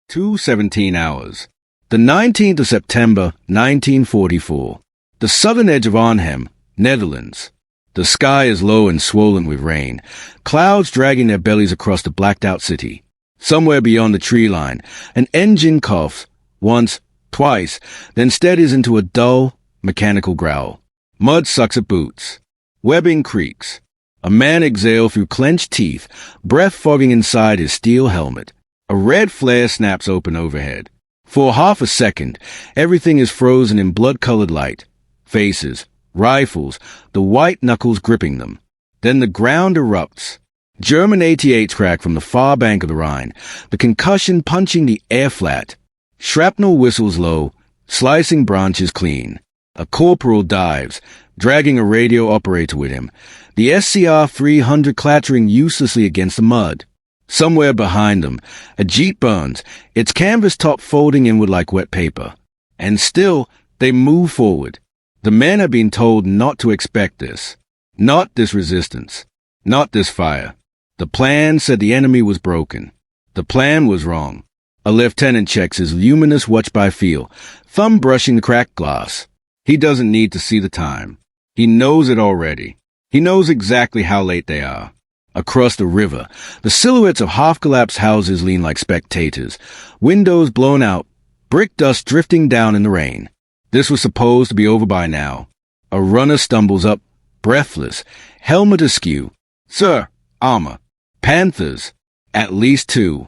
2:17 hours. The 19th of September, 1944. The southern edge of Arnhem, Netherlands. The sky is low and swollen with rain, clouds dragging their bellies across the blacked-out city. Somewhere beyond the tree line, an engine coughs, once, twice, then steadies into a dull, mechanical growl. Mud sucks at boots. Webbing creaks. A man exhales through clenched teeth, breath fogging inside his steel helmet. A red flare snaps open overhead. For half a second, everything is frozen in blood-colored light. Faces, rifles, the white knuckles gripping them. Then the ground erupts. German 88s crack from the far bank of the Rhine, the concussion punching the air flat. Shrapnel whistles low, slicing branches clean. A corporal dives, dragging a radio operator with him, the SCR 300 clattering uselessly against the mud. Somewhere behind them, a jeep burns, its canvas top folding inward like wet paper. And still, they move forward. The men have been told not to expect this. Not this resistance. Not this fire. The plan said the enemy was broken. The plan was wrong. A lieutenant checks his luminous watch-by-feel, thumb brushing the cracked glass. He doesn't need to see the time. He knows it already. He knows exactly how late they are. Across the river, the silhouettes of half-collapsed houses lean like spectators, windows blown out, brick dust drifting down in the rain. This was supposed to be over by now. A runner stumbles up, breathless, helmet askew. "Sir, armor. Panthers. At least 2.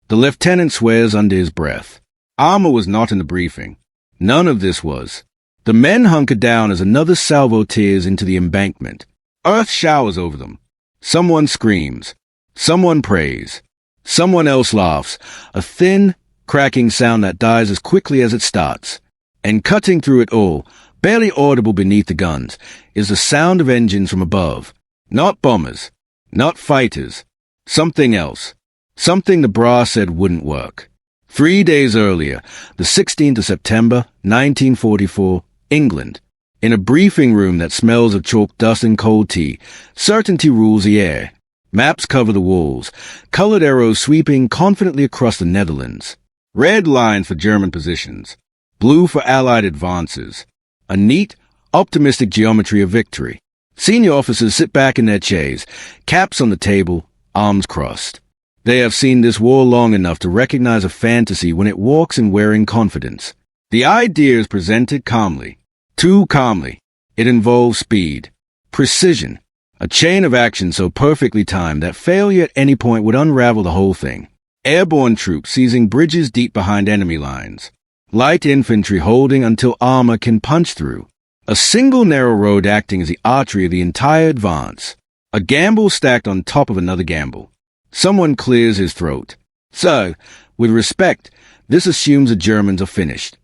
The lieutenant swears under his breath. Armor was not in the briefing. None of this was. The men hunker down as another salvo tears into the embankment. Earth showers over them. Someone screams. Someone prays. Someone else laughs, a thin, cracking sound that dies as quickly as it starts. And cutting through it all, barely audible beneath the guns, is the sound of engines from above. Not bombers. Not fighters. Something else. Something the brass said wouldn't work. 3 days earlier, the 16th of September, 1944, England. In a briefing room that smells of chalk dust and cold tea, certainty rules the air. Maps cover the walls, colored arrows sweeping confidently across the Netherlands. Red lines for German positions, blue for Allied advances. A neat, optimistic geometry of victory. Senior officers sit back in their chairs, caps on the table, arms crossed. They have seen this war long enough to recognize a fantasy when it walks in wearing confidence. The idea is presented calmly. Too calmly. It involves speed, precision, a chain of action so perfectly timed that failure at any point would unravel the whole thing. Airborne troops seizing bridges deep behind enemy lines. Light infantry holding until armor can punch through. A single narrow road acting as the artery of the entire advance. A gamble stacked on top of another gamble. Someone clears his throat. So, with respect, this assumes the Germans are finished.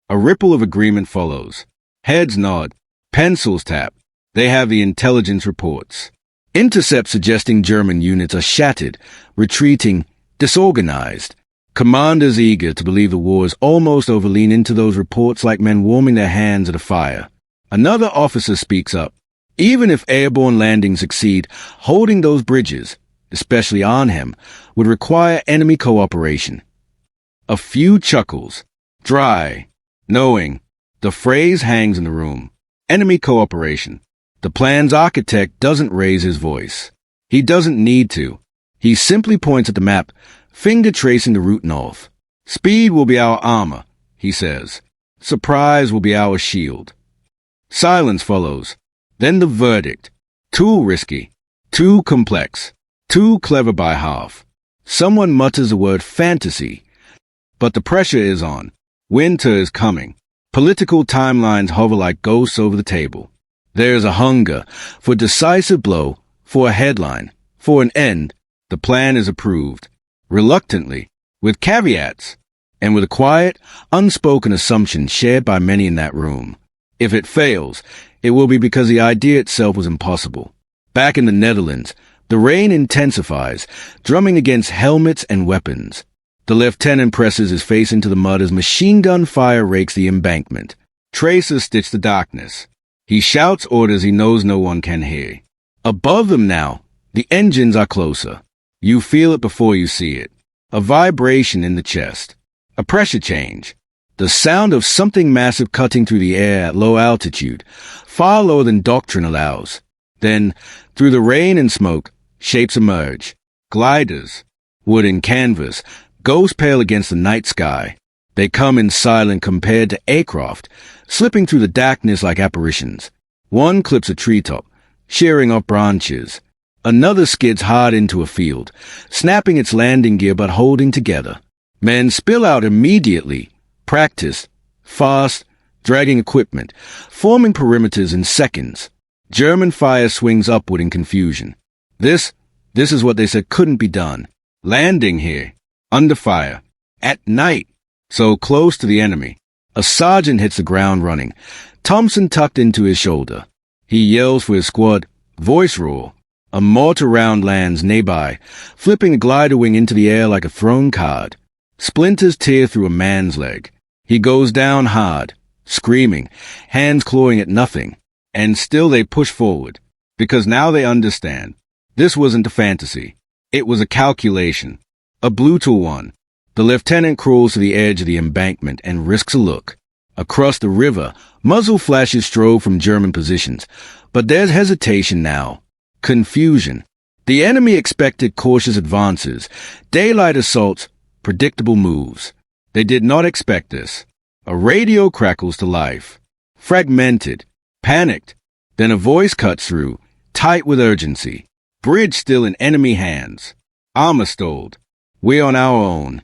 A ripple of agreement follows. Heads nod. Pencils tap. They have the intelligence reports. Intercepts suggesting German units are shattered, retreating, disorganized. Commanders eager to believe the war is almost over lean into those reports like men warming their hands at a fire. Another officer speaks up. Even if airborne landings succeed, holding those bridges, especially Arnhem, would require enemy cooperation. A few chuckles. Dry. Knowing. The phrase hangs in the room. Enemy cooperation. The plan's architect doesn't raise his voice. He doesn't need to. He simply points at the map, finger tracing the route north. Speed will be our armor, he says. Surprise will be our shield. Silence follows. Then the verdict. Too risky. Too complex. Too clever by half. Someone mutters the word fantasy. But the pressure is on. Winter is coming. Political timelines hover like ghosts over the table. There is a hunger for a decisive blow, for a headline, for an end. The plan is approved. Reluctantly, with caveats, and with a quiet, unspoken assumption shared by many in that room. If it fails, it will be because the idea itself was impossible. Back in the Netherlands, the rain intensifies, drumming against helmets and weapons. The lieutenant presses his face into the mud as machine gun fire rakes the embankment. Tracers stitch the darkness. He shouts orders he knows no one can hear. Above them now, the engines are closer. You feel it before you see it. A vibration in the chest. A pressure change. The sound of something massive cutting through the air at low altitude, far lower than doctrine allows. Then, through the rain and smoke, shapes emerge. Gliders. Wood and canvas, ghost pale against the night sky. They come in silent compared to aircraft, slipping through the darkness like apparitions. One clips a treetop, shearing off branches. Another skids hard into a field, snapping its landing gear but holding together. Men spill out immediately, practice, fast, dragging equipment, forming perimeters in seconds. German fire swings upward in confusion. This is what they said couldn't be done. Landing here, under fire, at night, so close to the enemy. A sergeant hits the ground running, Thompson tucked into his shoulder. He yells for his squad, voice roar. A mortar round lands nearby, flipping a glider wing into the air like a thrown card. Splinters tear through a man's leg. He goes down hard, screaming, hands clawing at nothing. And still they push forward, because now they understand. This wasn't a fantasy. It was a calculation, a brutal one. The lieutenant crawls to the edge of the embankment and risks a look. Across the river, muzzle flashes strove from German positions, but there's hesitation now. Confusion. The enemy expected cautious advances, daylight assaults, predictable moves. They did not expect this. A radio crackles to life. Fragmented, panicked. Then a voice cuts through, tight with urgency. Bridge still in enemy hands. Armor stalled. We're on our own.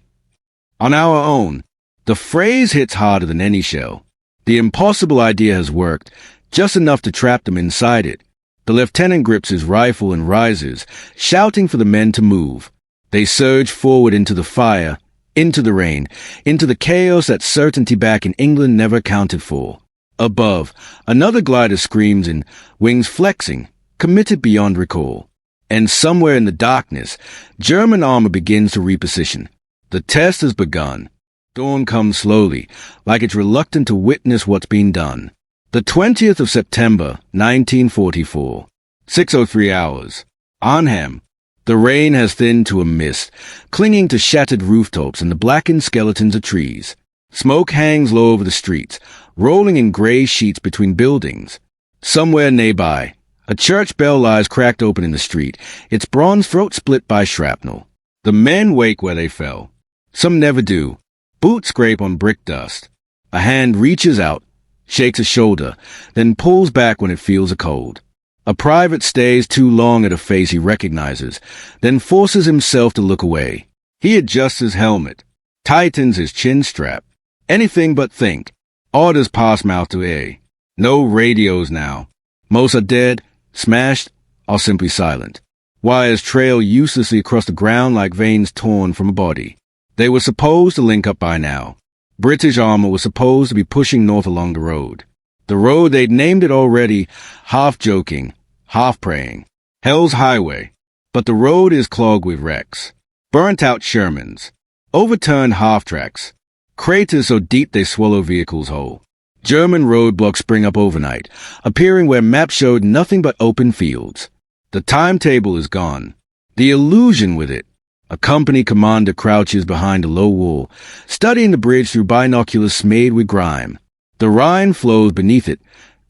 On our own. The phrase hits harder than any shell. The impossible idea has worked, just enough to trap them inside it. The lieutenant grips his rifle and rises, shouting for the men to move. They surge forward into the fire, into the rain, into the chaos that certainty back in England never accounted for. Above, another glider screams in, wings flexing, committed beyond recall. And somewhere in the darkness, German armor begins to reposition. The test has begun. Dawn comes slowly, like it's reluctant to witness what's being done. The 20th of September, 1944. 6:03 hours. Arnhem. The rain has thinned to a mist, clinging to shattered rooftops and the blackened skeletons of trees. Smoke hangs low over the streets, rolling in gray sheets between buildings. Somewhere nearby, a church bell lies cracked open in the street, its bronze throat split by shrapnel. The men wake where they fell. Some never do. Boots scrape on brick dust. A hand reaches out, shakes a shoulder, then pulls back when it feels a cold. A private stays too long at a face he recognizes, then forces himself to look away. He adjusts his helmet, tightens his chin strap. Anything but think. Orders pass mouth to ear. No radios now. Most are dead, smashed, or simply silent. Wires trail uselessly across the ground like veins torn from a body. They were supposed to link up by now. British armor was supposed to be pushing north along the road. The road they'd named it already, half joking, half praying. Hell's Highway. But the road is clogged with wrecks. Burnt-out Shermans. Overturned half-tracks. Craters so deep they swallow vehicles whole. German roadblocks spring up overnight, appearing where maps showed nothing but open fields. The timetable is gone. The illusion with it. A company commander crouches behind a low wall, studying the bridge through binoculars smeared with grime. The Rhine flows beneath it,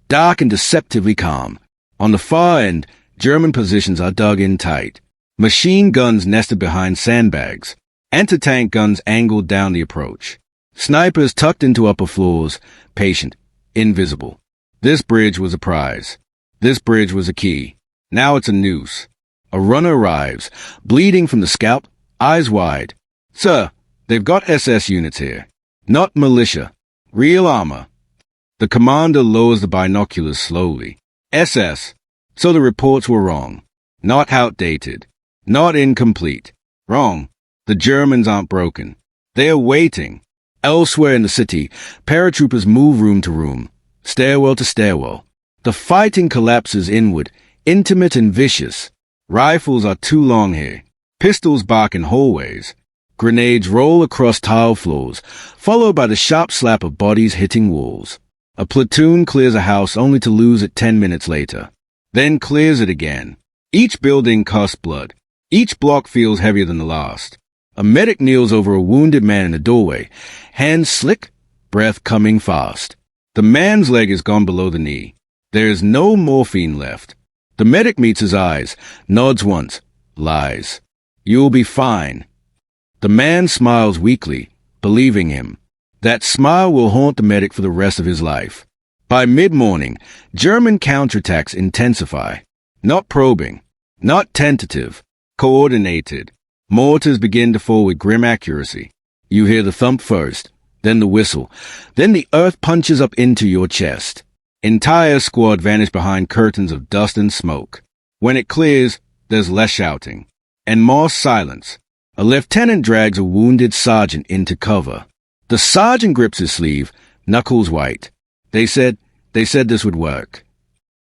dark and deceptively calm. On the far end, German positions are dug in tight. Machine guns nested behind sandbags. Anti-tank guns angled down the approach. Snipers tucked into upper floors, patient, invisible. This bridge was a prize. This bridge was a key. Now it's a noose. A runner arrives, bleeding from the scalp, eyes wide. Sir, they've got SS units here. Not militia. Real armor. The commander lowers the binoculars slowly. SS. So the reports were wrong. Not outdated. Not incomplete. Wrong. The Germans aren't broken. They are waiting. Elsewhere in the city, paratroopers move room to room, stairwell to stairwell. The fighting collapses inward, intimate and vicious. Rifles are too long here. Pistols bark in hallways. Grenades roll across tile floors, followed by the sharp slap of bodies hitting walls. A platoon clears a house only to lose it 10 minutes later. Then clears it again. Each building costs blood. Each block feels heavier than the last. A medic kneels over a wounded man in the doorway, hands slick, breath coming fast. The man's leg is gone below the knee. There is no morphine left. The medic meets his eyes, nods once, lies. You'll be fine. The man smiles weakly, believing him. That smile will haunt the medic for the rest of his life. By mid-morning, German counterattacks intensify. Not probing, not tentative, coordinated. Mortars begin to fall with grim accuracy. You hear the thump first, then the whistle, then the earth punches up into your chest. Entire squad vanish behind curtains of dust and smoke. When it clears, there's less shouting, and more silence. A lieutenant drags a wounded sergeant into cover. The sergeant grips his sleeve, knuckles white. They said this would work.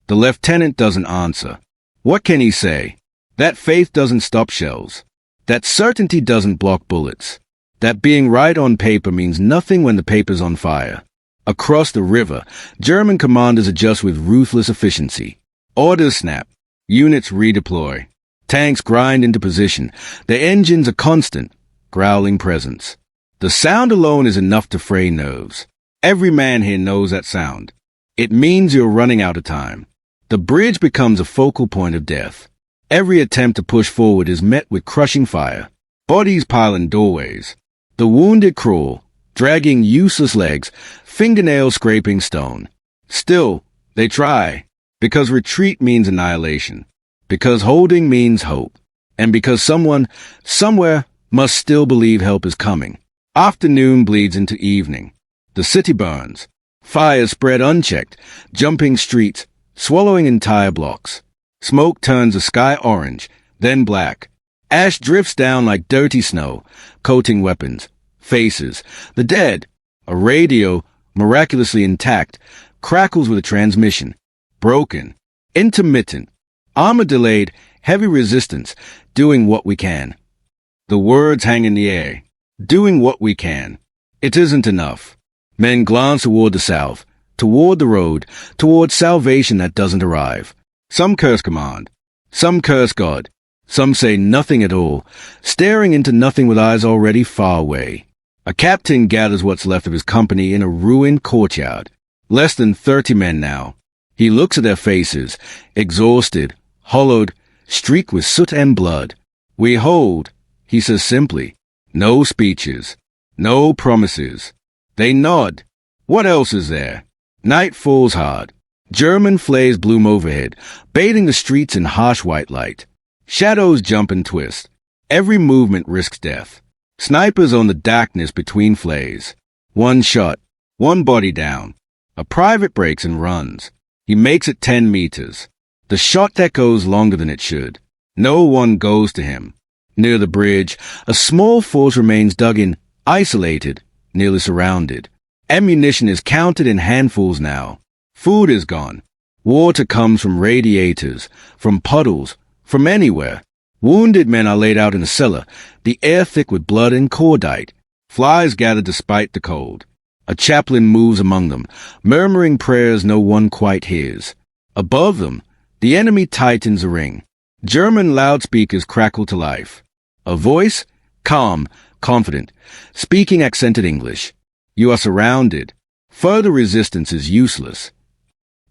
The lieutenant doesn't answer. What can he say? That faith doesn't stop shells. That certainty doesn't block bullets. That being right on paper means nothing when the paper's on fire. Across the river, German commanders adjust with ruthless efficiency. Orders snap. Units redeploy. Tanks grind into position. Their engines a constant, growling presence. The sound alone is enough to fray nerves. Every man here knows that sound. It means you're running out of time. The bridge becomes a focal point of death. Every attempt to push forward is met with crushing fire. Bodies pile in doorways. The wounded crawl, dragging useless legs, fingernails scraping stone. Still, they try, because retreat means annihilation, because holding means hope, and because someone, somewhere, must still believe help is coming. Afternoon bleeds into evening. The city burns. Fires spread unchecked, jumping streets, swallowing entire blocks. Smoke turns the sky orange, then black. Ash drifts down like dirty snow, coating weapons, faces, the dead. A radio, miraculously intact, crackles with a transmission. Broken, intermittent, armor delayed, heavy resistance, doing what we can. The words hang in the air. Doing what we can. It isn't enough. Men glance toward the south, toward the road, toward salvation that doesn't arrive. Some curse command. Some curse God. Some say nothing at all, staring into nothing with eyes already far away. A captain gathers what's left of his company in a ruined courtyard. Less than 30 men now. He looks at their faces, exhausted, hollowed, streaked with soot and blood. We hold, he says simply. No speeches. No promises. They nod. What else is there? Night falls hard. German flares bloom overhead, bathing the streets in harsh white light. Shadows jump and twist. Every movement risks death. Snipers on the darkness between flares. One shot. One body down. A private breaks and runs. He makes it 10 meters. The shot that goes longer than it should. No one goes to him. Near the bridge, a small force remains dug in, isolated, nearly surrounded. Ammunition is counted in handfuls now. Food is gone. Water comes from radiators, from puddles, from anywhere. Wounded men are laid out in the cellar, the air thick with blood and cordite. Flies gather despite the cold. A chaplain moves among them, murmuring prayers no one quite hears. Above them, the enemy tightens a ring. German loudspeakers crackle to life. A voice, calm, confident, speaking accented English. You are surrounded. Further resistance is useless.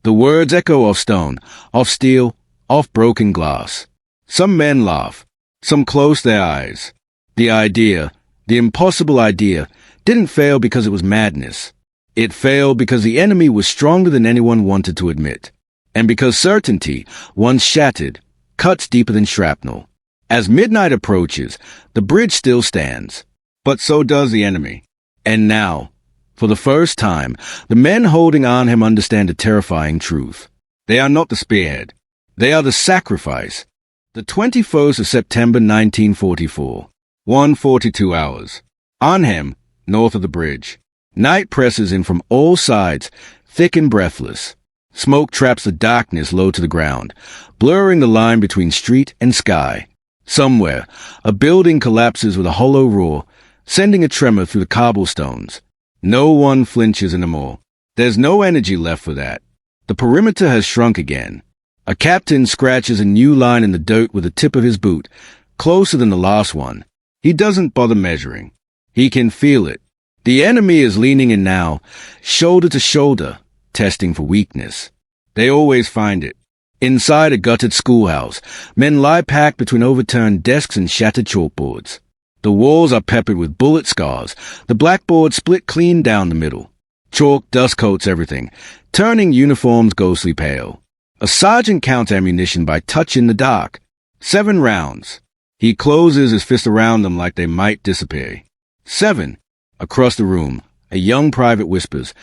The words echo off stone, off steel, off broken glass. Some men laugh. Some close their eyes. The idea, the impossible idea, didn't fail because it was madness. It failed because the enemy was stronger than anyone wanted to admit. And because certainty, once shattered, cuts deeper than shrapnel. As midnight approaches, the bridge still stands. But so does the enemy. And now, for the first time, the men holding Arnhem understand a terrifying truth. They are not the spearhead. They are the sacrifice. The 21st of September 1944. 1:42 hours. Arnhem, north of the bridge. Night presses in from all sides, thick and breathless. Smoke traps the darkness low to the ground, blurring the line between street and sky. Somewhere, a building collapses with a hollow roar, sending a tremor through the cobblestones. No one flinches anymore. There's no energy left for that. The perimeter has shrunk again. A captain scratches a new line in the dirt with the tip of his boot, closer than the last one. He doesn't bother measuring. He can feel it. The enemy is leaning in now, shoulder to shoulder, testing for weakness. They always find it. Inside a gutted schoolhouse, men lie packed between overturned desks and shattered chalkboards. The walls are peppered with bullet scars, the blackboard split clean down the middle. Chalk dust coats everything, turning uniforms ghostly pale. A sergeant counts ammunition by touch in the dark. 7 rounds. He closes his fist around them like they might disappear. 7. Across the room, a young private whispers,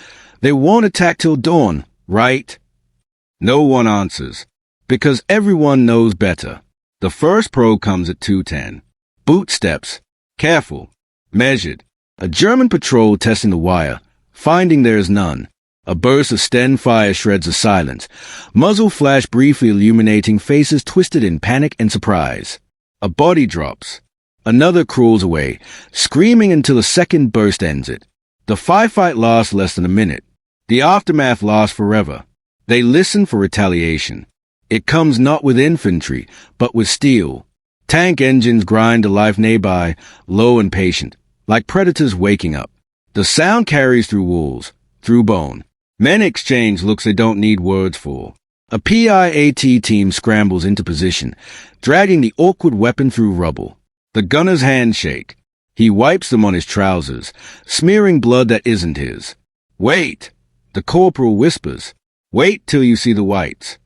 "They won't attack till dawn, right?" No one answers, because everyone knows better. The first probe comes at 2:10. Boot steps. Careful. Measured. A German patrol testing the wire, finding there is none. A burst of Sten fire shreds the silence. Muzzle flash briefly illuminating faces twisted in panic and surprise. A body drops. Another crawls away, screaming until a second burst ends it. The firefight lasts less than a minute. The aftermath lasts forever. They listen for retaliation. It comes not with infantry, but with steel. Tank engines grind to life nearby, low and patient, like predators waking up. The sound carries through walls, through bone. Men exchange looks they don't need words for. A PIAT team scrambles into position, dragging the awkward weapon through rubble. The gunner's hands shake. He wipes them on his trousers, smearing blood that isn't his. "Wait!" The corporal whispers. "Wait till you see the whites."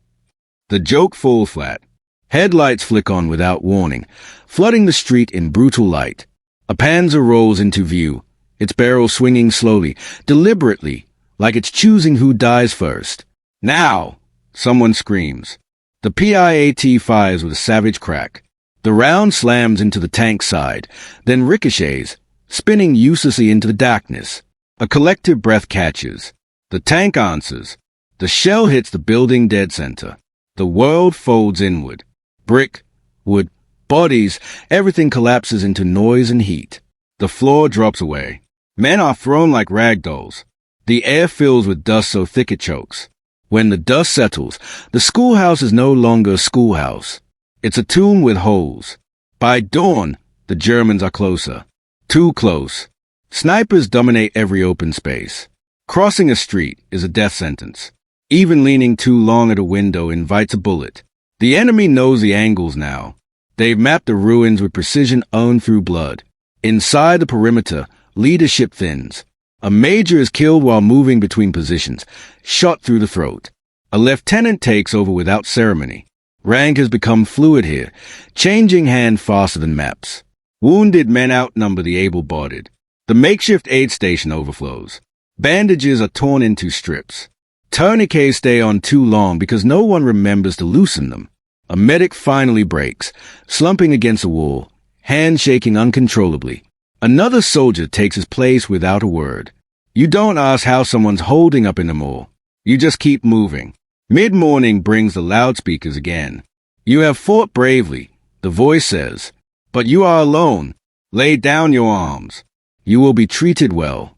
The joke falls flat. Headlights flick on without warning, flooding the street in brutal light. A Panzer rolls into view, its barrel swinging slowly, deliberately, like it's choosing who dies first. "Now!" Someone screams. The PIAT fires with a savage crack. The round slams into the tank's side, then ricochets, spinning uselessly into the darkness. A collective breath catches. The tank answers. The shell hits the building dead center. The world folds inward. Brick, wood, bodies, everything collapses into noise and heat. The floor drops away. Men are thrown like rag dolls. The air fills with dust so thick it chokes. When the dust settles, the schoolhouse is no longer a schoolhouse. It's a tomb with holes. By dawn, the Germans are closer. Too close. Snipers dominate every open space. Crossing a street is a death sentence. Even leaning too long at a window invites a bullet. The enemy knows the angles now. They've mapped the ruins with precision owned through blood. Inside the perimeter, leadership thins. A major is killed while moving between positions, shot through the throat. A lieutenant takes over without ceremony. Rank has become fluid here, changing hand faster than maps. Wounded men outnumber the able-bodied. The makeshift aid station overflows. Bandages are torn into strips. Tourniquets stay on too long because no one remembers to loosen them. A medic finally breaks, slumping against a wall, hands shaking uncontrollably. Another soldier takes his place without a word. You don't ask how someone's holding up anymore. You just keep moving. Mid-morning brings the loudspeakers again. "You have fought bravely," the voice says, "but you are alone. Lay down your arms. You will be treated well."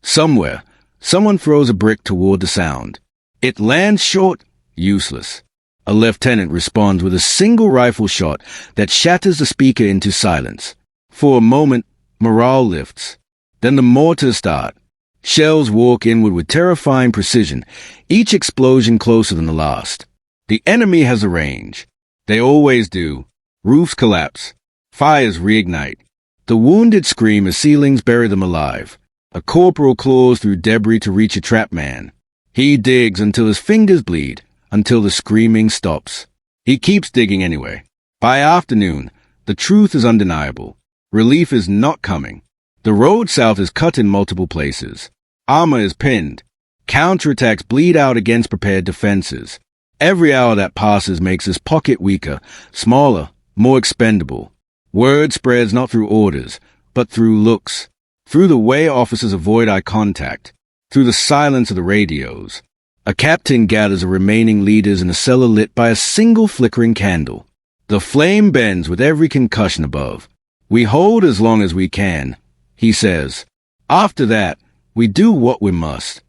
Somewhere, someone throws a brick toward the sound. It lands short, useless. A lieutenant responds with a single rifle shot that shatters the speaker into silence. For a moment, morale lifts. Then the mortars start. Shells walk inward with terrifying precision, each explosion closer than the last. The enemy has a range. They always do. Roofs collapse. Fires reignite. The wounded scream as ceilings bury them alive. A corporal claws through debris to reach a trapped man. He digs until his fingers bleed, until the screaming stops. He keeps digging anyway. By afternoon, the truth is undeniable. Relief is not coming. The road south is cut in multiple places. Armor is pinned. Counterattacks bleed out against prepared defenses. Every hour that passes makes his pocket weaker, smaller, more expendable. Word spreads not through orders, but through looks. Through the way officers avoid eye contact. Through the silence of the radios. A captain gathers the remaining leaders in a cellar lit by a single flickering candle. The flame bends with every concussion above. "We hold as long as we can," he says. "After that, we do what we must."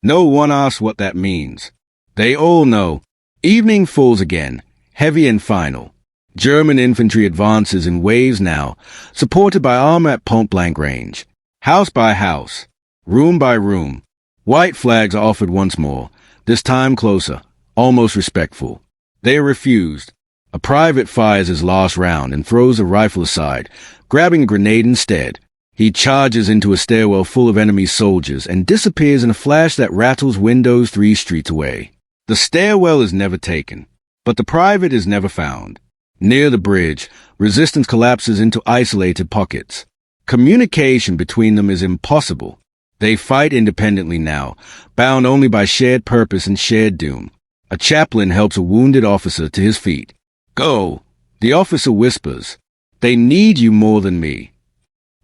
No one asks what that means. They all know. Evening falls again, heavy and final. German infantry advances in waves now, supported by armor at point-blank range. House by house, room by room, white flags are offered once more, this time closer, almost respectful. They are refused. A private fires his last round and throws a rifle aside, grabbing a grenade instead. He charges into a stairwell full of enemy soldiers and disappears in a flash that rattles windows 3 streets away. The stairwell is never taken, but the private is never found. Near the bridge, resistance collapses into isolated pockets. Communication between them is impossible. They fight independently now, bound only by shared purpose and shared doom. A chaplain helps a wounded officer to his feet. "Go," the officer whispers. "They need you more than me."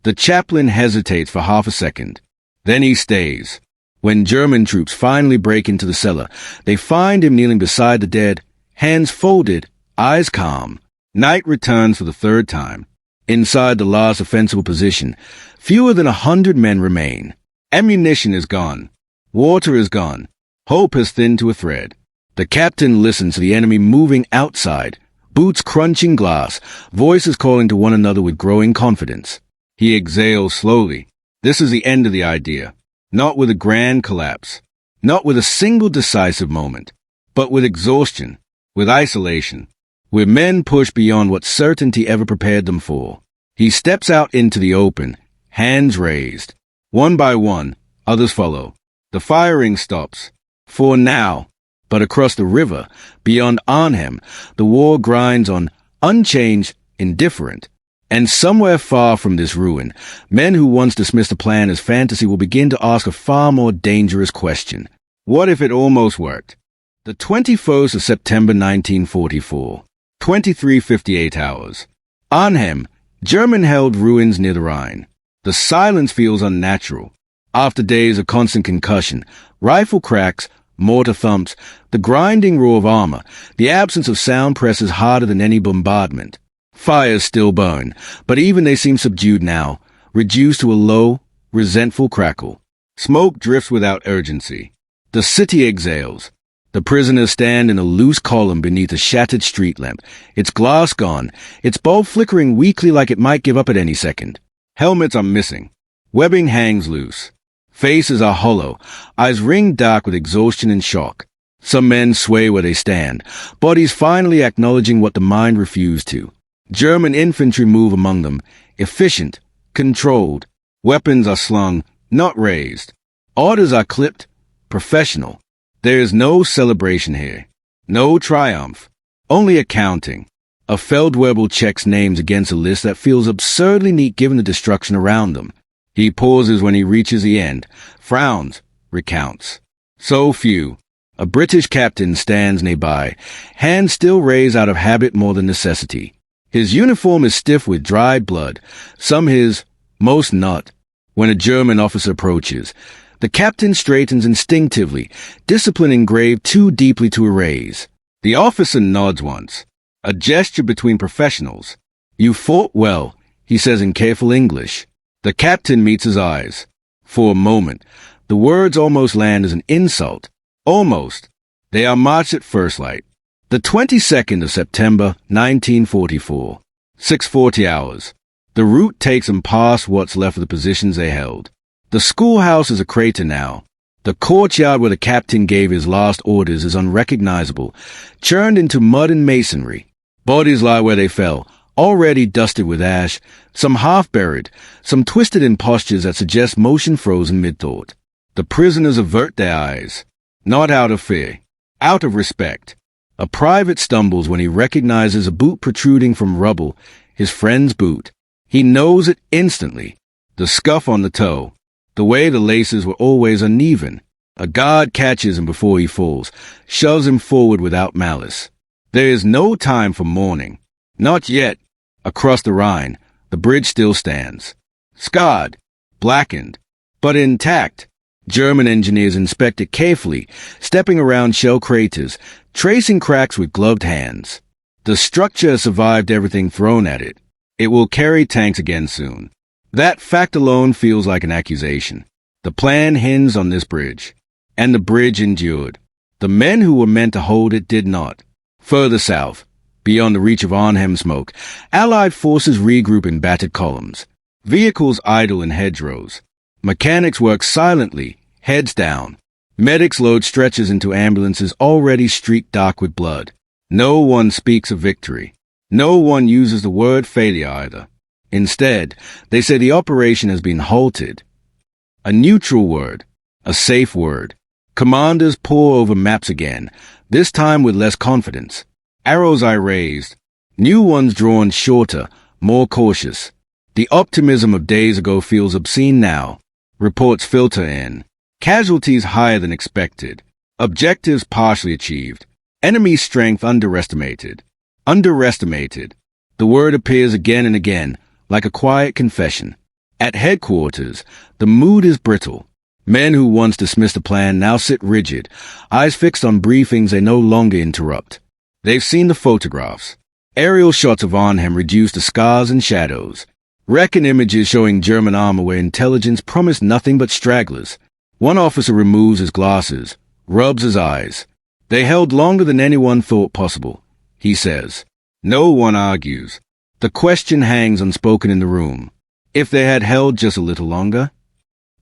The chaplain hesitates for half a second. Then he stays. When German troops finally break into the cellar, they find him kneeling beside the dead, hands folded, eyes calm. Night returns for the 3rd time. Inside the last offensive position, fewer than 100 men remain. Ammunition is gone. Water is gone. Hope has thinned to a thread. The captain listens to the enemy moving outside, boots crunching glass, voices calling to one another with growing confidence. He exhales slowly. This is the end of the idea. Not with a grand collapse. Not with a single decisive moment. But with exhaustion. With isolation. With men pushed beyond what certainty ever prepared them for. He steps out into the open, hands raised. One by one, others follow. The firing stops. For now. But across the river, beyond Arnhem, the war grinds on, unchanged, indifferent. And somewhere far from this ruin, men who once dismissed the plan as fantasy will begin to ask a far more dangerous question. What if it almost worked? The 21st of September 1944. 23:58 hours. Arnhem, German-held ruins near the Rhine. The silence feels unnatural. After days of constant concussion, rifle cracks, mortar thumps, the grinding roar of armor, the absence of sound presses harder than any bombardment. Fires still burn, but even they seem subdued now, reduced to a low, resentful crackle. Smoke drifts without urgency. The city exhales. The prisoners stand in a loose column beneath a shattered street lamp, its glass gone, its bulb flickering weakly like it might give up at any second. Helmets are missing. Webbing hangs loose. Faces are hollow, eyes ringed dark with exhaustion and shock. Some men sway where they stand, bodies finally acknowledging what the mind refused to. German infantry move among them, efficient, controlled. Weapons are slung, not raised. Orders are clipped, professional. There is no celebration here, no triumph, only accounting. A Feldwebel checks names against a list that feels absurdly neat given the destruction around them. He pauses when he reaches the end, frowns, recounts. So few. A British captain stands nearby, hands still raised out of habit more than necessity. His uniform is stiff with dried blood, some his, most not. When a German officer approaches, the captain straightens instinctively, discipline engraved too deeply to erase. The officer nods once, a gesture between professionals. "You fought well," he says in careful English. The captain meets his eyes. For a moment, the words almost land as an insult. Almost. They are marched at first light. The 22nd of September, 1944. 6:40 hours. The route takes them past what's left of the positions they held. The schoolhouse is a crater now. The courtyard where the captain gave his last orders is unrecognizable, churned into mud and masonry. Bodies lie where they fell, already dusted with ash, some half-buried, some twisted in postures that suggest motion frozen mid-thought. The prisoners avert their eyes, not out of fear, out of respect. A private stumbles when he recognizes a boot protruding from rubble, his friend's boot. He knows it instantly. The scuff on the toe. The way the laces were always uneven. A guard catches him before he falls, shoves him forward without malice. There is no time for mourning. Not yet. Across the Rhine, the bridge still stands. Scarred, blackened, but intact. German engineers inspect it carefully, stepping around shell craters, tracing cracks with gloved hands. The structure has survived everything thrown at it. It will carry tanks again soon. That fact alone feels like an accusation. The plan hinged on this bridge. And the bridge endured. The men who were meant to hold it did not. Further south, Beyond the reach of Arnhem smoke, Allied forces regroup in battered columns. Vehicles idle in hedgerows. Mechanics work silently, heads down. Medics load stretchers into ambulances already streaked dark with blood. No one speaks of victory. No one uses the word failure either. Instead, they say the operation has been halted. A neutral word. A safe word. Commanders pore over maps again, this time with less confidence. Arrows eye raised. New ones drawn shorter, more cautious. The optimism of days ago feels obscene now. Reports filter in. Casualties higher than expected. Objectives partially achieved. Enemy strength underestimated. Underestimated. The word appears again and again, like a quiet confession. At headquarters, the mood is brittle. Men who once dismissed a plan now sit rigid, eyes fixed on briefings they no longer interrupt. They've seen the photographs. Aerial shots of Arnhem reduced to scars and shadows. Recon images showing German armor where intelligence promised nothing but stragglers. One officer removes his glasses, rubs his eyes. They held longer than anyone thought possible, he says. No one argues. The question hangs unspoken in the room. If they had held just a little longer?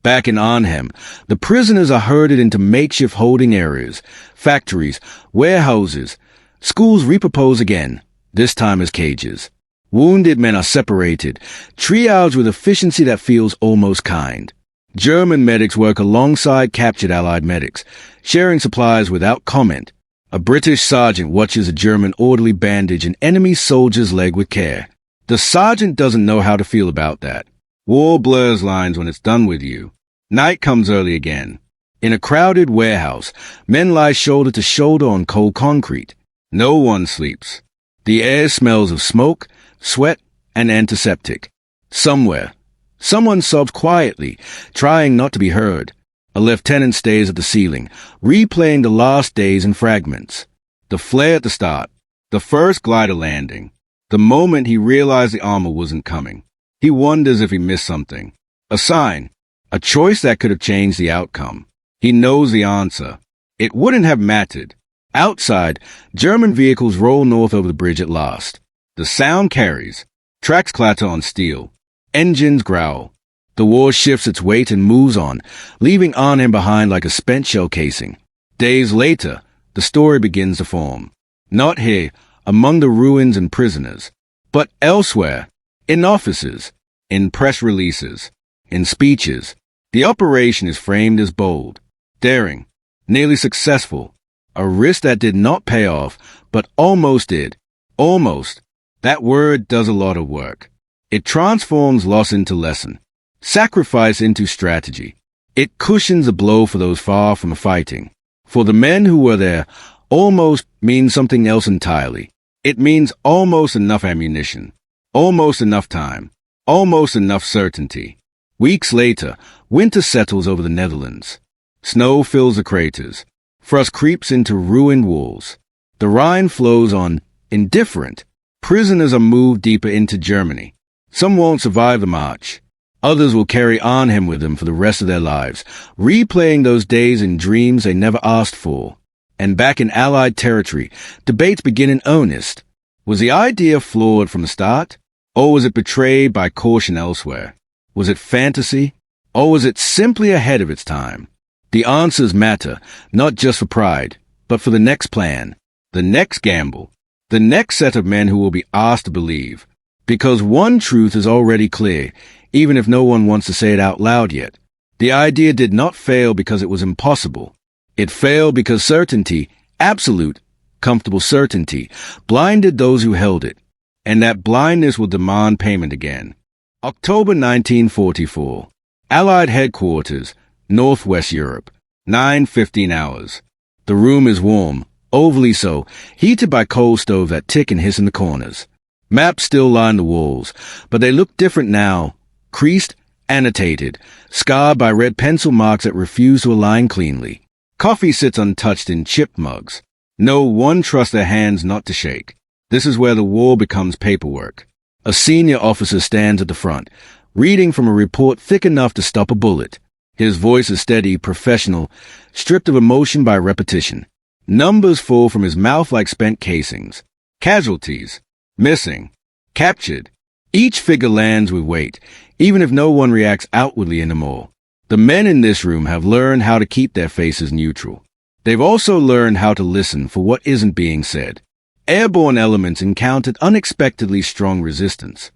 Back in Arnhem, the prisoners are herded into makeshift holding areas, factories, warehouses. Schools repurpose again, this time as cages. Wounded men are separated, triaged with efficiency that feels almost kind. German medics work alongside captured Allied medics, sharing supplies without comment. A British sergeant watches a German orderly bandage an enemy soldier's leg with care. The sergeant doesn't know how to feel about that. War blurs lines when it's done with you. Night comes early again. In a crowded warehouse, men lie shoulder to shoulder on cold concrete. No one sleeps. The air smells of smoke, sweat, and antiseptic. Somewhere, someone sobs quietly, trying not to be heard. A lieutenant stays at the ceiling, replaying the last days in fragments. The flare at the start, the first glider landing, the moment he realized the armor wasn't coming. He wonders if he missed something. A sign, a choice that could have changed the outcome. He knows the answer. It wouldn't have mattered. Outside, German vehicles roll north over the bridge at last. The sound carries. Tracks clatter on steel. Engines growl. The war shifts its weight and moves on, leaving Arnhem behind like a spent shell casing. Days later, the story begins to form. Not here, among the ruins and prisoners, but elsewhere, in offices, in press releases, in speeches. The operation is framed as bold, daring, nearly successful. A risk that did not pay off, but almost did. Almost. That word does a lot of work. It transforms loss into lesson, sacrifice into strategy. It cushions a blow for those far from fighting. For the men who were there, almost means something else entirely. It means almost enough ammunition, almost enough time, almost enough certainty. Weeks later, winter settles over the Netherlands. Snow fills the craters. Frost creeps into ruined walls. The Rhine flows on, indifferent. Prisoners are moved deeper into Germany. Some won't survive the march. Others will carry Arnhem with them for the rest of their lives, replaying those days in dreams they never asked for. And back in Allied territory, debates begin in earnest. Was the idea flawed from the start? Or was it betrayed by caution elsewhere? Was it fantasy? Or was it simply ahead of its time? The answers matter, not just for pride, but for the next plan, the next gamble, the next set of men who will be asked to believe. Because one truth is already clear, even if no one wants to say it out loud yet. The idea did not fail because it was impossible. It failed because certainty, absolute, comfortable certainty, blinded those who held it. And that blindness will demand payment again. October 1944. Allied headquarters, Northwest Europe. 9:15 hours. The room is warm, overly so, heated by coal stoves that tick and hiss in the corners. Maps still line the walls, but they look different now. Creased, annotated, scarred by red pencil marks that refuse to align cleanly. Coffee sits untouched in chipped mugs. No one trusts their hands not to shake. This is where the war becomes paperwork. A senior officer stands at the front, reading from a report thick enough to stop a bullet. His voice is steady, professional, stripped of emotion by repetition. Numbers fall from his mouth like spent casings. Casualties. Missing. Captured. Each figure lands with weight, even if no one reacts outwardly anymore. The men in this room have learned how to keep their faces neutral. They've also learned how to listen for what isn't being said. Airborne elements encountered unexpectedly strong resistance.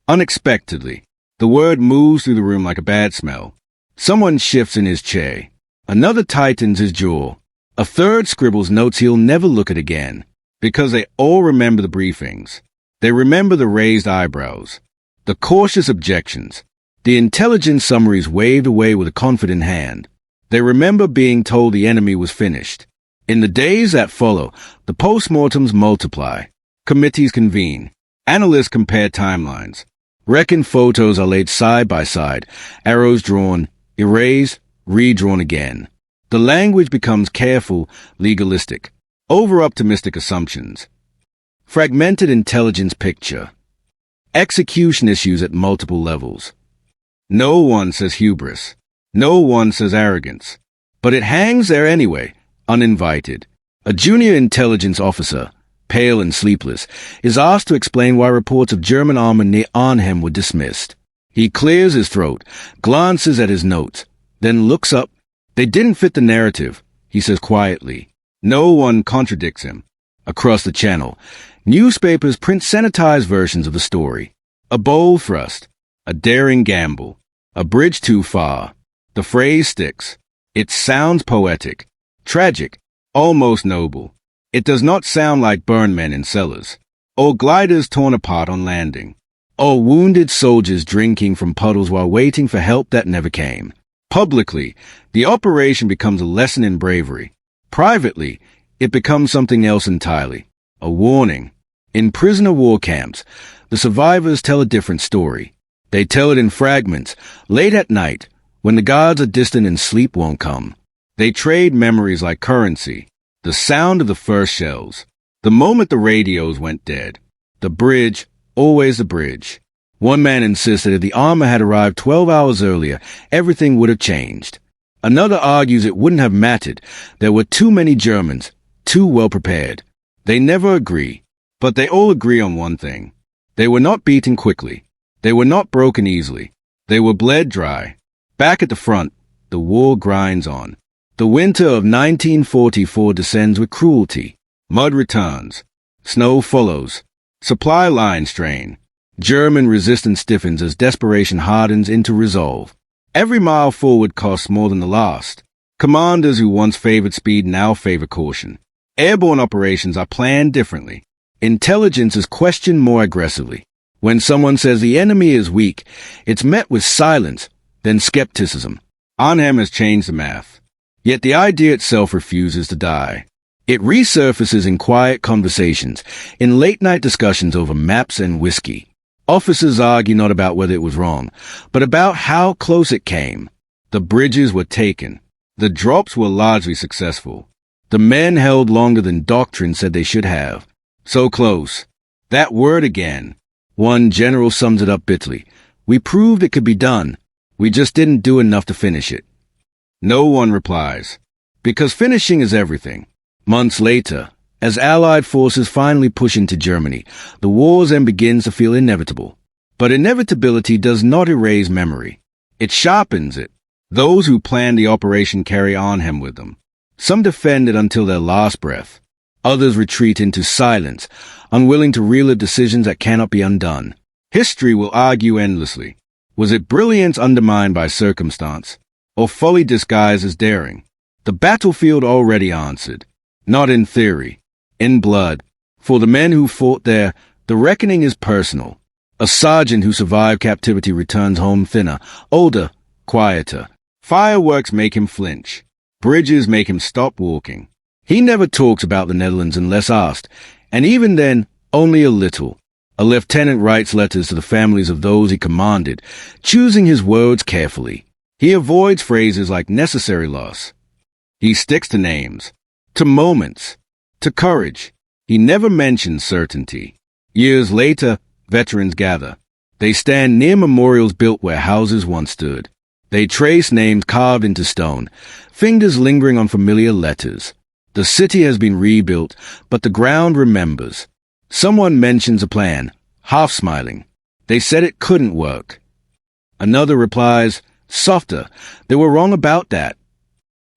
Unexpectedly. The word moves through the room like a bad smell. Someone shifts in his chair. Another tightens his jaw. A third scribbles notes he'll never look at again, because they all remember the briefings. They remember the raised eyebrows, the cautious objections, the intelligence summaries waved away with a confident hand. They remember being told the enemy was finished. In the days that follow, the postmortems multiply. Committees convene. Analysts compare timelines. Reckon photos are laid side by side, arrows drawn, erased, redrawn again. The language becomes careful, legalistic, over-optimistic assumptions. Fragmented intelligence picture. Execution issues at multiple levels. No one says hubris. No one says arrogance. But it hangs there anyway, uninvited. A junior intelligence officer, pale and sleepless, is asked to explain why reports of German armor near Arnhem were dismissed. He clears his throat, glances at his notes, then looks up. They didn't fit the narrative, he says quietly. No one contradicts him. Across the channel, newspapers print sanitized versions of the story. A bold thrust, a daring gamble, a bridge too far. The phrase sticks. It sounds poetic, tragic, almost noble. It does not sound like burned men in cellars, or gliders torn apart on landing, or wounded soldiers drinking from puddles while waiting for help that never came. Publicly, the operation becomes a lesson in bravery. Privately, it becomes something else entirely, a warning. In prisoner war camps, the survivors tell a different story. They tell it in fragments, late at night, when the guards are distant and sleep won't come. They trade memories like currency. The sound of the first shells. The moment the radios went dead. The bridge, always the bridge. One man insisted if the armor had arrived 12 hours earlier, everything would have changed. Another argues it wouldn't have mattered. There were too many Germans, too well prepared. They never agree, but they all agree on one thing. They were not beaten quickly. They were not broken easily. They were bled dry. Back at the front, the war grinds on. The winter of 1944 descends with cruelty. Mud returns. Snow follows. Supply lines strain. German resistance stiffens as desperation hardens into resolve. Every mile forward costs more than the last. Commanders who once favored speed now favor caution. Airborne operations are planned differently. Intelligence is questioned more aggressively. When someone says the enemy is weak, it's met with silence, then skepticism. Arnhem has changed the math. Yet the idea itself refuses to die. It resurfaces in quiet conversations, in late-night discussions over maps and whiskey. Officers argue not about whether it was wrong, but about how close it came. The bridges were taken. The drops were largely successful. The men held longer than doctrine said they should have. So close. That word again. One general sums it up bitterly. We proved it could be done. We just didn't do enough to finish it. No one replies. Because finishing is everything. Months later, as Allied forces finally push into Germany, the war's end begins to feel inevitable. But inevitability does not erase memory. It sharpens it. Those who planned the operation carry Arnhem with them. Some defend it until their last breath. Others retreat into silence, unwilling to relive decisions that cannot be undone. History will argue endlessly. Was it brilliance undermined by circumstance, or folly disguised as daring? The battlefield already answered. Not in theory, in blood. For the men who fought there, the reckoning is personal. A sergeant who survived captivity returns home thinner, older, quieter. Fireworks make him flinch. Bridges make him stop walking. He never talks about the Netherlands unless asked, and even then, only a little. A lieutenant writes letters to the families of those he commanded, choosing his words carefully. He avoids phrases like necessary loss. He sticks to names, to moments, to courage. He never mentions certainty. Years later, veterans gather. They stand near memorials built where houses once stood. They trace names carved into stone, fingers lingering on familiar letters. The city has been rebuilt, but the ground remembers. Someone mentions a plan, half smiling. They said it couldn't work. Another replies, softer, they were wrong about that.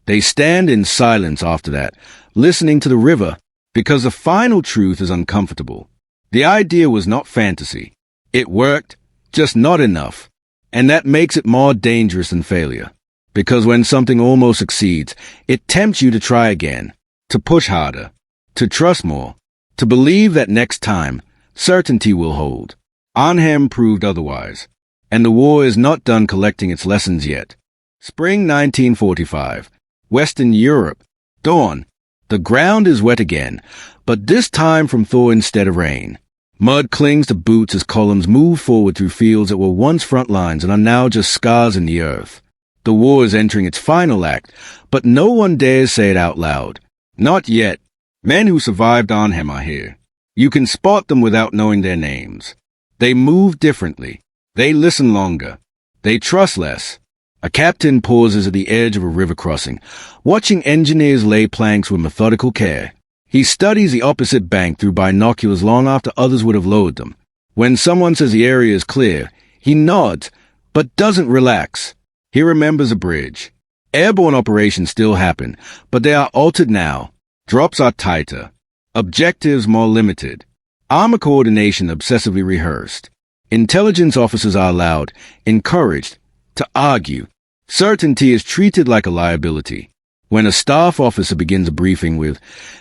They stand in silence after that, listening to the river, because the final truth is uncomfortable. The idea was not fantasy. It worked, just not enough. And that makes it more dangerous than failure. Because when something almost succeeds, it tempts you to try again, to push harder, to trust more, to believe that next time, certainty will hold. Arnhem proved otherwise, and the war is not done collecting its lessons yet. Spring 1945, Western Europe, dawn. The ground is wet again, but this time from thaw instead of rain. Mud clings to boots as columns move forward through fields that were once front lines and are now just scars in the earth. The war is entering its final act, but no one dares say it out loud. Not yet. Men who survived Arnhem are here. You can spot them without knowing their names. They move differently. They listen longer. They trust less. A captain pauses at the edge of a river crossing, watching engineers lay planks with methodical care. He studies the opposite bank through binoculars long after others would have lowered them. When someone says the area is clear, he nods, but doesn't relax. He remembers a bridge. Airborne operations still happen, but they are altered now. Drops are tighter. Objectives more limited. Armor coordination obsessively rehearsed. Intelligence officers are allowed, encouraged, to argue. Certainty is treated like a liability. When a staff officer begins a briefing with,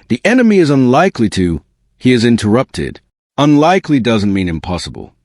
"The enemy is unlikely to," he is interrupted. Unlikely doesn't mean impossible.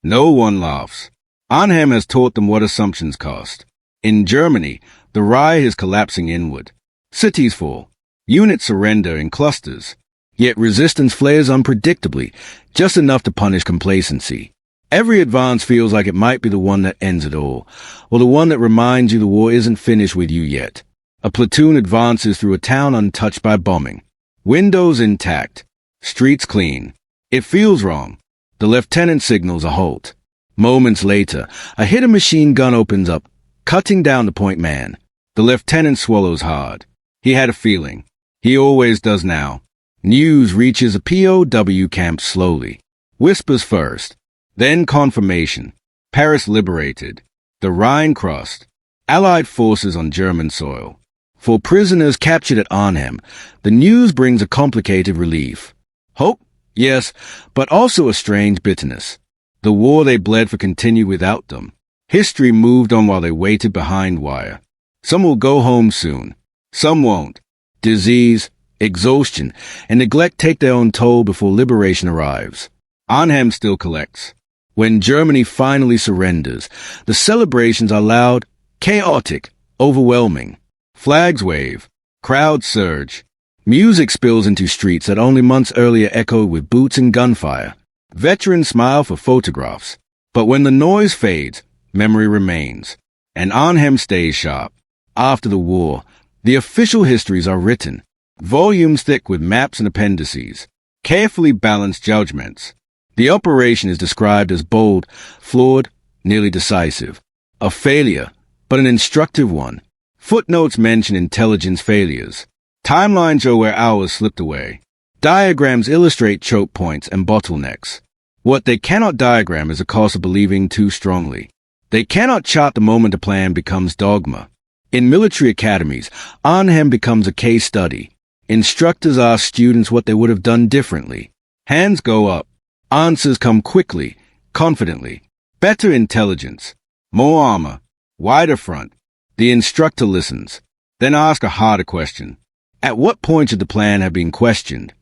No one laughs. Arnhem has taught them what assumptions cost. In Germany, the WWII is collapsing inward. Cities fall. Units surrender in clusters. Yet resistance flares unpredictably, just enough to punish complacency. Every advance feels like it might be the one that ends it all, or the one that reminds you the war isn't finished with you yet. A platoon advances through a town untouched by bombing. Windows intact. Streets clean. It feels wrong. The lieutenant signals a halt. Moments later, a hidden machine gun opens up, cutting down the point man. The lieutenant swallows hard. He had a feeling. He always does now. News reaches a POW camp slowly. Whispers first. Then confirmation. Paris liberated. The Rhine crossed. Allied forces on German soil. For prisoners captured at Arnhem, the news brings a complicated relief. Hope? Yes, but also a strange bitterness. The war they bled for continued without them. History moved on while they waited behind wire. Some will go home soon. Some won't. Disease, exhaustion, and neglect take their own toll before liberation arrives. Arnhem still collects. When Germany finally surrenders, the celebrations are loud, chaotic, overwhelming. Flags wave. Crowds surge. Music spills into streets that only months earlier echoed with boots and gunfire. Veterans smile for photographs. But when the noise fades, memory remains. And Arnhem stays sharp. After the war, the official histories are written. Volumes thick with maps and appendices. Carefully balanced judgments. The operation is described as bold, flawed, nearly decisive. A failure, but an instructive one. Footnotes mention intelligence failures. Timelines show where hours slipped away. Diagrams illustrate choke points and bottlenecks. What they cannot diagram is the cost of believing too strongly. They cannot chart the moment a plan becomes dogma. In military academies, Arnhem becomes a case study. Instructors ask students what they would have done differently. Hands go up. Answers come quickly, confidently. Better intelligence. More armor. Wider front. The instructor listens. Then asks a harder question. At what point should the plan have been questioned?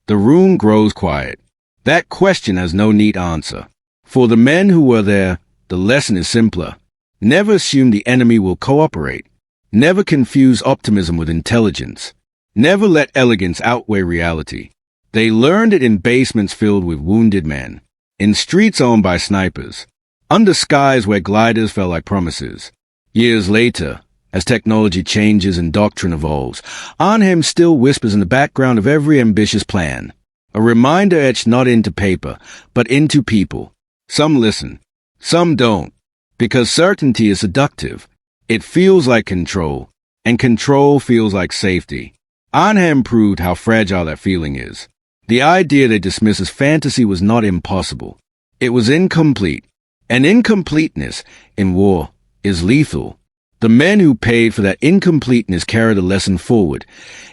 The room grows quiet. That question has no neat answer. For the men who were there, the lesson is simpler. Never assume the enemy will cooperate. Never confuse optimism with intelligence. Never let elegance outweigh reality. They learned it in basements filled with wounded men, in streets owned by snipers, under skies where gliders felt like promises. Years later, as technology changes and doctrine evolves, Arnhem still whispers in the background of every ambitious plan. A reminder etched not into paper, but into people. Some listen, some don't, because certainty is seductive. It feels like control, and control feels like safety. Arnhem proved how fragile that feeling is. The idea they dismiss as fantasy was not impossible. It was incomplete. And incompleteness, in war, is lethal. The men who paid for that incompleteness carried the lesson forward,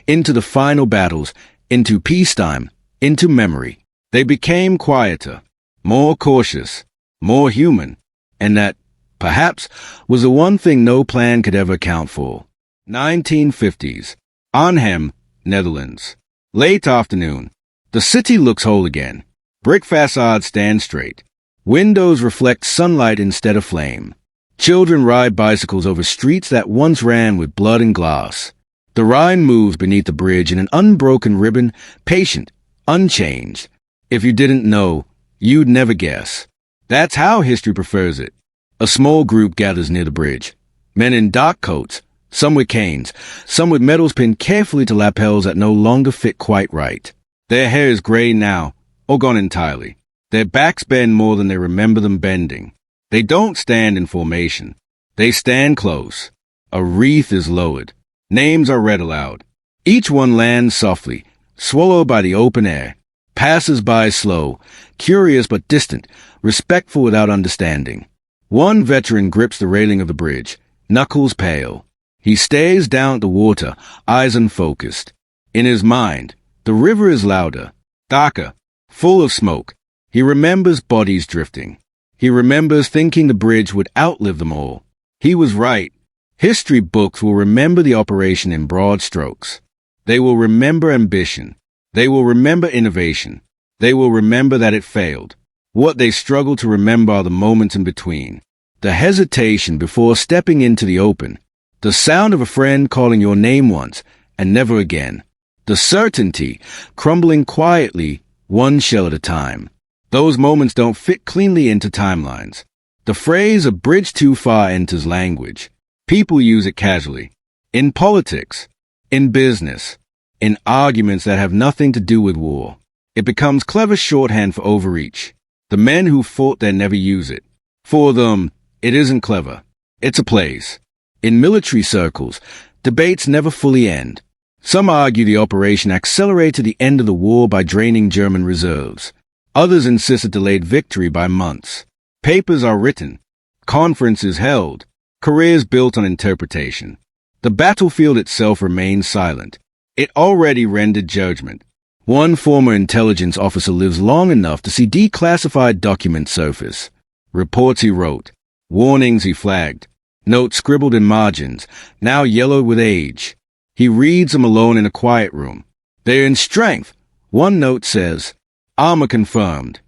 into the final battles, into peacetime, into memory. They became quieter, more cautious, more human, and that, perhaps, was the one thing no plan could ever account for. 1950s. Arnhem, Netherlands. Late afternoon. The city looks whole again. Brick facades stand straight. Windows reflect sunlight instead of flame. Children ride bicycles over streets that once ran with blood and glass. The Rhine moves beneath the bridge in an unbroken ribbon, patient, unchanged. If you didn't know, you'd never guess. That's how history prefers it. A small group gathers near the bridge. Men in dark coats, some with canes, some with medals pinned carefully to lapels that no longer fit quite right. Their hair is gray now, or gone entirely. Their backs bend more than they remember them bending. They don't stand in formation. They stand close. A wreath is lowered. Names are read aloud. Each one lands softly, swallowed by the open air. Passers-by slow, curious but distant, respectful without understanding. One veteran grips the railing of the bridge, knuckles pale. He stares down at the water, eyes unfocused. In his mind, the river is louder, darker, full of smoke. He remembers bodies drifting. He remembers thinking the bridge would outlive them all. He was right. History books will remember the operation in broad strokes. They will remember ambition. They will remember innovation. They will remember that it failed. What they struggle to remember are the moments in between. The hesitation before stepping into the open. The sound of a friend calling your name once and never again. The certainty crumbling quietly, one shell at a time. Those moments don't fit cleanly into timelines. The phrase "a bridge too far" enters language. People use it casually. In politics, in business, in arguments that have nothing to do with war. It becomes clever shorthand for overreach. The men who fought there never use it. For them, it isn't clever. It's a place. In military circles, debates never fully end. Some argue the operation accelerated the end of the war by draining German reserves. Others insist it delayed victory by months. Papers are written, conferences held, careers built on interpretation. The battlefield itself remains silent. It already rendered judgment. One former intelligence officer lives long enough to see declassified documents surface. Reports he wrote, warnings he flagged, notes scribbled in margins, now yellowed with age. He reads them alone in a quiet room. They're in strength. One note says, armor confirmed.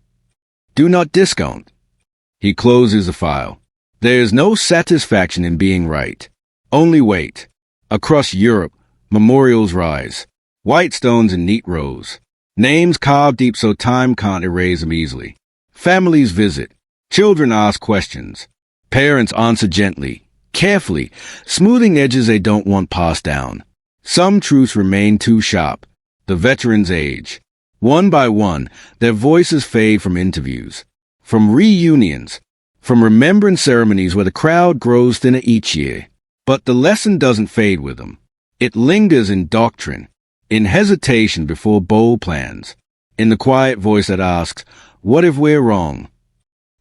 Do not discount. He closes the file. There is no satisfaction in being right. Only wait. Across Europe, memorials rise. White stones in neat rows. Names carved deep so time can't erase them easily. Families visit. Children ask questions. Parents answer gently, carefully, smoothing edges they don't want passed down. Some truths remain too sharp. The veterans age. One by one, their voices fade from interviews, from reunions, from remembrance ceremonies where the crowd grows thinner each year. But the lesson doesn't fade with them. It lingers in doctrine, in hesitation before bold plans, in the quiet voice that asks, what if we're wrong?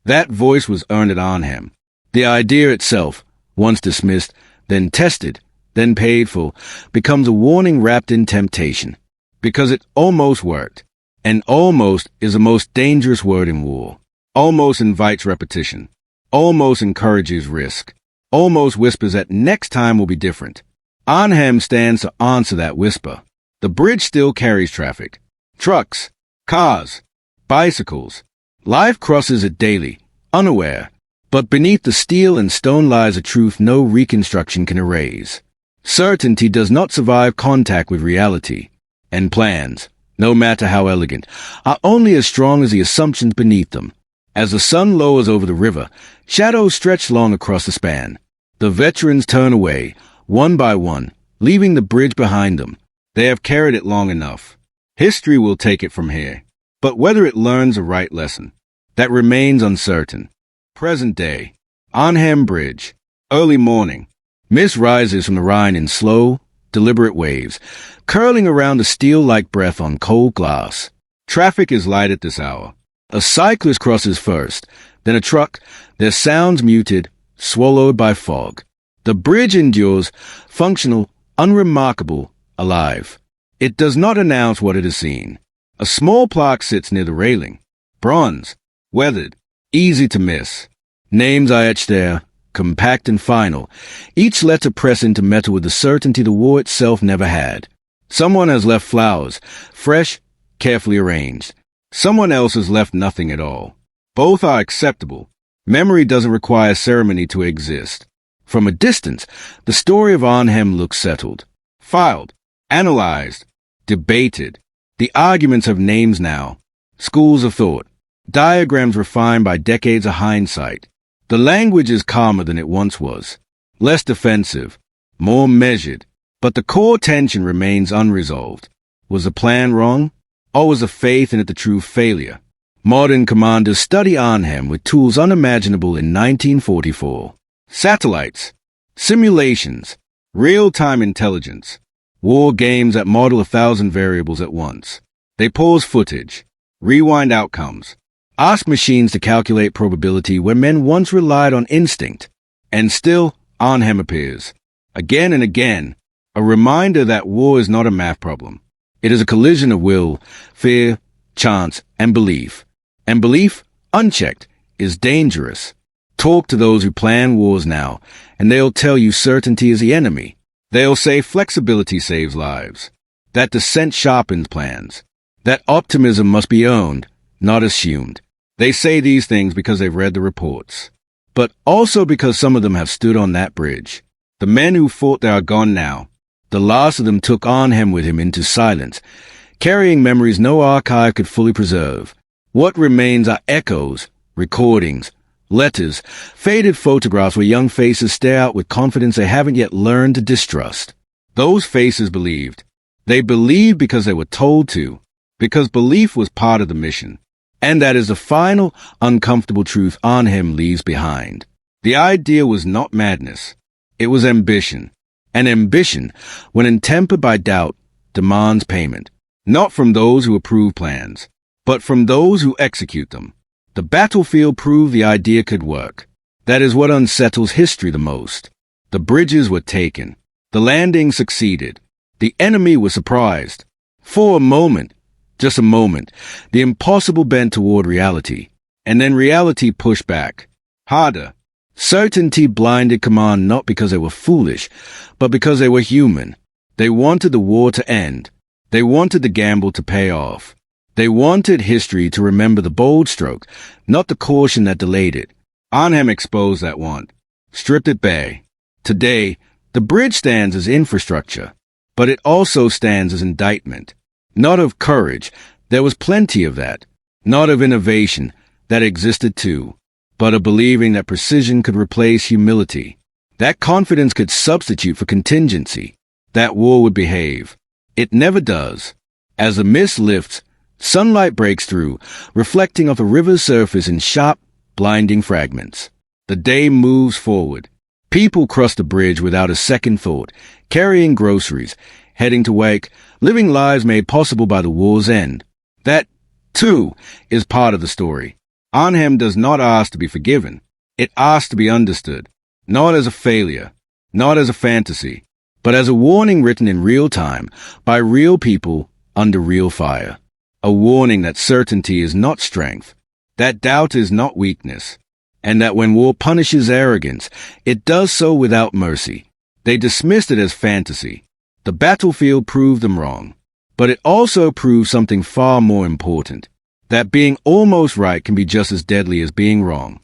That voice was earned at Arnhem. The idea itself, once dismissed, then tested, then paid for, becomes a warning wrapped in temptation. Because it almost worked. And almost is the most dangerous word in war. Almost invites repetition. Almost encourages risk. Almost whispers that next time will be different. Arnhem stands to answer that whisper. The bridge still carries traffic. Trucks, cars, bicycles. Life crosses it daily, unaware. But beneath the steel and stone lies a truth no reconstruction can erase. Certainty does not survive contact with reality. And plans, no matter how elegant, are only as strong as the assumptions beneath them. As the sun lowers over the river, shadows stretch long across the span. The veterans turn away, one by one, leaving the bridge behind them. They have carried it long enough. History will take it from here. But whether it learns the right lesson, that remains uncertain. Present day. Arnhem Bridge. Early morning. Mist rises from the Rhine in slow, deliberate waves, curling around a steel-like breath on cold glass. Traffic is light at this hour. A cyclist crosses first, then a truck, their sounds muted, swallowed by fog. The bridge endures, functional, unremarkable, alive. It does not announce what it has seen. A small plaque sits near the railing. Bronze, weathered, easy to miss. Names are etched there, compact and final, each letter pressed into metal with the certainty the war itself never had. Someone has left flowers, fresh, carefully arranged. Someone else has left nothing at all. Both are acceptable. Memory doesn't require ceremony to exist. From a distance, the story of Arnhem looks settled. Filed, analyzed, debated. The arguments have names now. Schools of thought. Diagrams refined by decades of hindsight. The language is calmer than it once was. Less defensive. More measured. But the core tension remains unresolved. Was the plan wrong? Or was the faith in it the true failure? Modern commanders study Arnhem with tools unimaginable in 1944. Satellites, simulations, real-time intelligence, war games that model 1,000 variables at once. They pause footage, rewind outcomes, ask machines to calculate probability where men once relied on instinct. And still, Arnhem appears. Again and again, a reminder that war is not a math problem. It is a collision of will, fear, chance, and belief. And belief, unchecked, is dangerous. Talk to those who plan wars now, and they'll tell you certainty is the enemy. They'll say flexibility saves lives, that dissent sharpens plans, that optimism must be owned, not assumed. They say these things because they've read the reports, but also because some of them have stood on that bridge. The men who fought there are gone now. The last of them took Arnhem with him into silence, carrying memories no archive could fully preserve. What remains are echoes, recordings, letters, faded photographs where young faces stare out with confidence they haven't yet learned to distrust. Those faces believed. They believed because they were told to, because belief was part of the mission. And that is the final, uncomfortable truth Arnhem leaves behind. The idea was not madness. It was ambition. And ambition, when intempered by doubt, demands payment. Not from those who approve plans, but from those who execute them. The battlefield proved the idea could work. That is what unsettles history the most. The bridges were taken. The landing succeeded. The enemy was surprised. For a moment, just a moment, the impossible bent toward reality. And then reality pushed back. Harder. Certainty blinded command not because they were foolish, but because they were human. They wanted the war to end. They wanted the gamble to pay off. They wanted history to remember the bold stroke, not the caution that delayed it. Arnhem exposed that want, stripped it bare. Today, the bridge stands as infrastructure, but it also stands as indictment. Not of courage, there was plenty of that. Not of innovation, that existed too, but of believing that precision could replace humility. That confidence could substitute for contingency. That war would behave. It never does. As the mist lifts, sunlight breaks through, reflecting off the river's surface in sharp, blinding fragments. The day moves forward. People cross the bridge without a second thought, carrying groceries, heading to work, living lives made possible by the war's end. That, too, is part of the story. Arnhem does not ask to be forgiven. It asks to be understood, not as a failure, not as a fantasy, but as a warning written in real time, by real people, under real fire. A warning that certainty is not strength, that doubt is not weakness, and that when war punishes arrogance, it does so without mercy. They dismissed it as fantasy. The battlefield proved them wrong, but it also proved something far more important, that being almost right can be just as deadly as being wrong.